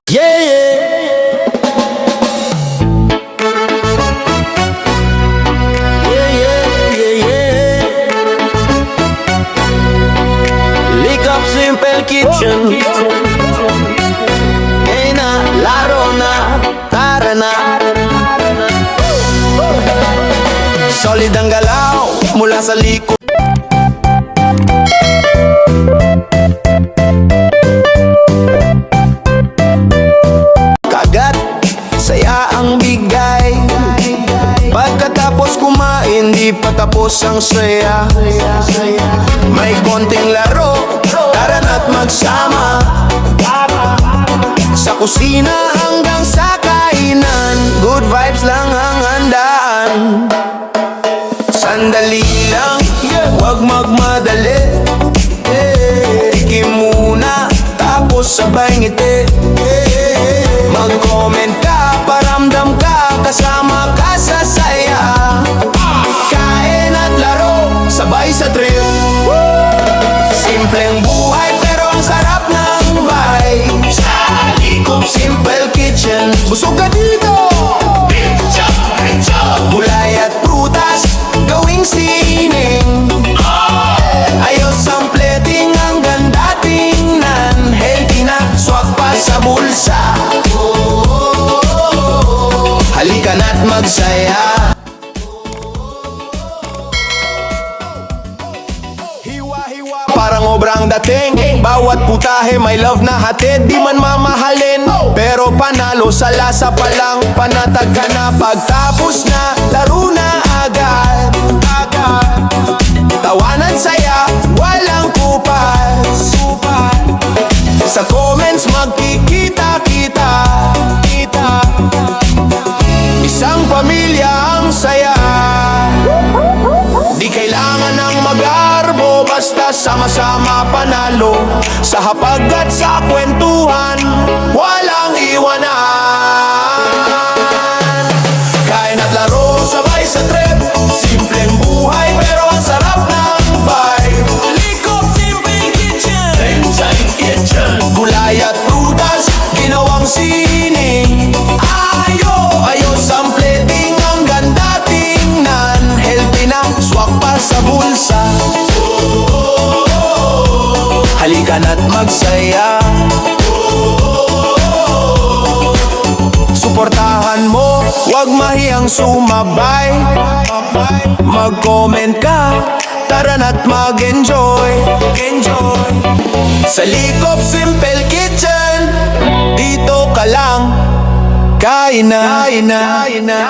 Yeah, yeah. Yeah, yeah, yeah, yeah. Lick up Simple Kitchen. Hey na, laro na, tara na. Solid ang galaw mula sa likod. Kagat, saya ang bigay. Pagkatapos kumain, di pa tapos ang saya. May konting laro, tara na't magsama. Sa kusina hanggang sa kainan, good vibes lang ang handaan. Sandali lang, wag magmadali. Tikim muna, tapos sabay ngiti. Mag-comment ka, paramdam ka, kasama ka sa saya. Kain at laro, sabay sa trip. Simpleng buhay pero ang sarap ng vibe. Sa likod Simple Kitchen, busog ka dito. Gulay at prutas, gawing sining. Ayos ang plating, ang ganda tingnan. Healthy na, swak pa sa bulsa. Halika na't magsaya. Hiwa-hiwa, parang obrang dating. Bawat putahe may love na hatid. Di man mamahalin, pero panalo sa lasa pa lang. Panatag ka na, pagtapos na, laro na agad. Tawanan saya, walang kupas. Sa comments magkikita-kita. Isang pamilya ang saya. Di kailangan ng mag-arbo, basta sama-sama panalo. Sa hapag at sa kwentuhan, walang iwanan. Kain at laro, sabay sa trip. Simpleng buhay pero ang sarap ng vibe. Likod Simple Kitchen. Gulay at prutas, ginawang sining. Ayos ang plating, ang ganda tingnan. Healthy na, swak pa sa bulsa. Halika na't magsaya. Suportahan mo, wag mahiyang sumabay. Mag-comment ka, tara na't mag-enjoy. Sa likod Simple Kitchen, dito ka lang. Kain na. Kainan na!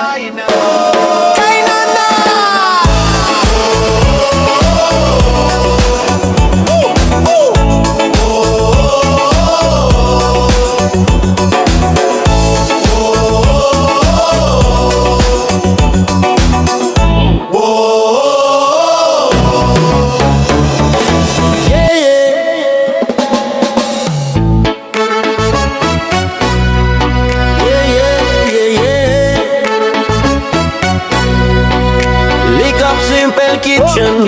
Simple Kitchen.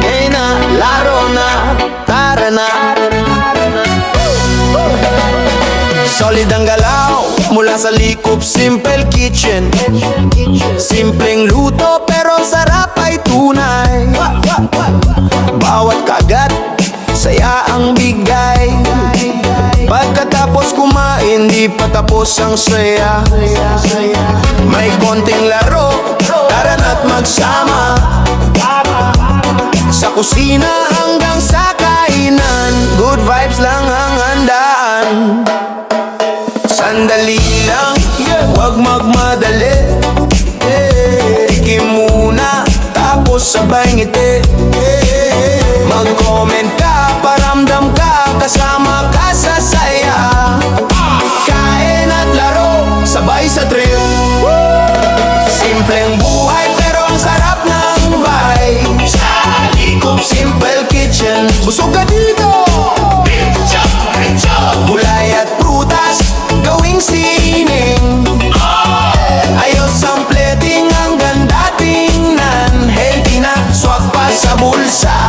Hey na, laro na, tara na. Solid ang galaw mula sa likod Simple Kitchen. Simpleng luto pero sarap ay tunay. Bawat kagat, saya ang bigay. Pagkatapos kumain, di pa tapos ang saya. May konting laro, tara na't magsama. Sa kusina hanggang sa kainan, good vibes lang ang handaan. Sandali lang, wag magmadali. Tikim muna, tapos sabay ngiti. Mag-comment ka, paramdam ka, kasama ka sa saya. Kain at laro, sabay sa trip. Simpleng buhay pero ang sarap ng vibe. Sa likod Simple Kitchen, busog ka dito. Gulay at prutas, gawing sining. Ayos ang plating, ang ganda tingnan. Healthy na, swak pa sa bulsa.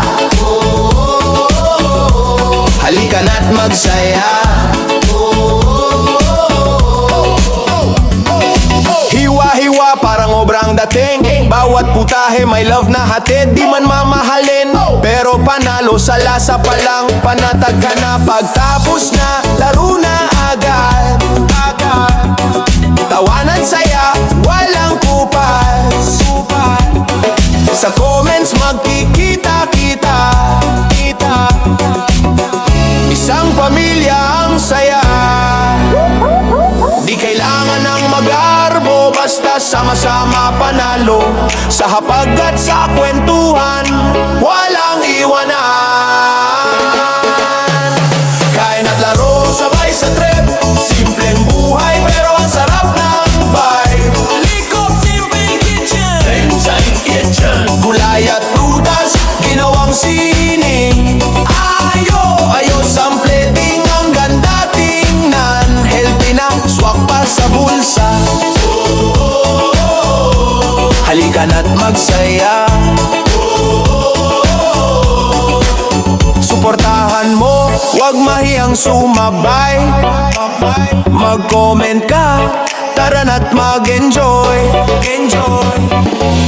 Halika na't magsaya. obrang dating. Bawat putahe may love na hatid. Di man mamahalin, pero panalo sa lasa pa lang. Panatag ka na pagtapos na, laro na agad. Tawanan saya, walang kupas. Sa comments magkikita-kita. Isang pamilya ang saya. Di kailangan ng mag-arbo, basta sama-sama panalo. Sa hapag at sa kwentuhan, walang iwanan. Kain at laro, sabay sa trip. Simpleng buhay, pero ang sarap ng vibe. Likop, simple kitchen. Inside kitchen. Gulay at prutas, ginawang sining. Ayos ang plating, ang ganda tingnan. Healthy na, swak pa sa bulsa. Halika na't magsaya. Suportahan mo, wag mahiyang sumabay. Mag-comment ka, tara na't mag-enjoy.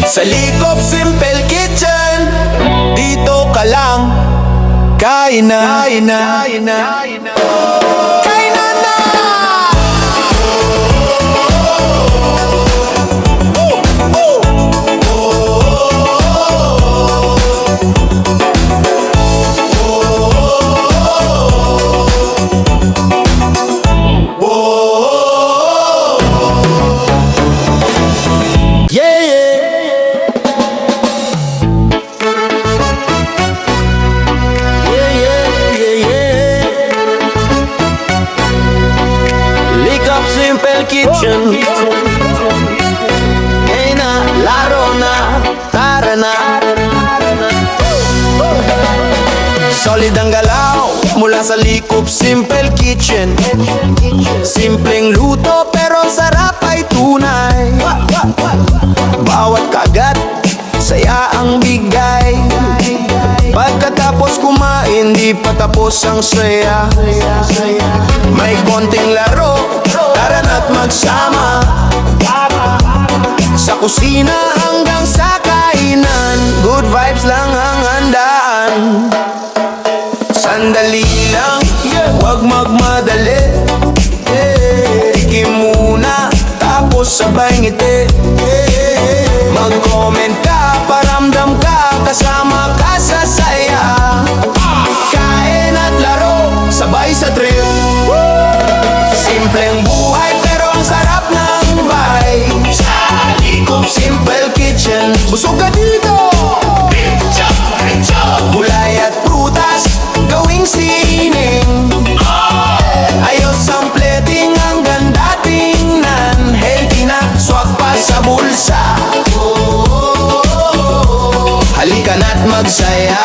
Sa Likop Simple Kitchen, dito ka lang. Kain na. Kain na na. Simple Kitchen. Kain na, laro na, tara na. Solid ang galaw mula sa Likop Simple Kitchen. Simpleng luto pero ang sarap ay tunay. Bawat kagat, saya ang bigay. Pagkatapos kumain, di pa tapos ang saya. May konting laro, tara na't magsama. Sa kusina hanggang sa kainan, good vibes lang ang handaan. Sandali lang, wag magmadali. Tikim muna, tapos sabay ngiti. Mag-comment ka, paramdam ka, kasama ka sa saya. Kain at laro, sabay sa trip. Simpleng buhay pero ang sarap ng vibe. Sa Likop Simple Kitchen, busog ka dito. Gulay at prutas, gawing sining. Ayos ang plating, ang ganda tingnan. Healthy na, swak pa sa bulsa. Halika na't magsaya.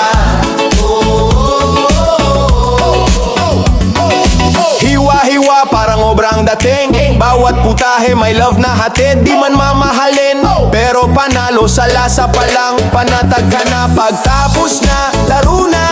Hiwa-hiwa parang obrang dating. Bawat putahe may love na hatid. Di man mamahalin, pero panalo sa lasa pa lang. Panatag ka na pagtapos na, laro na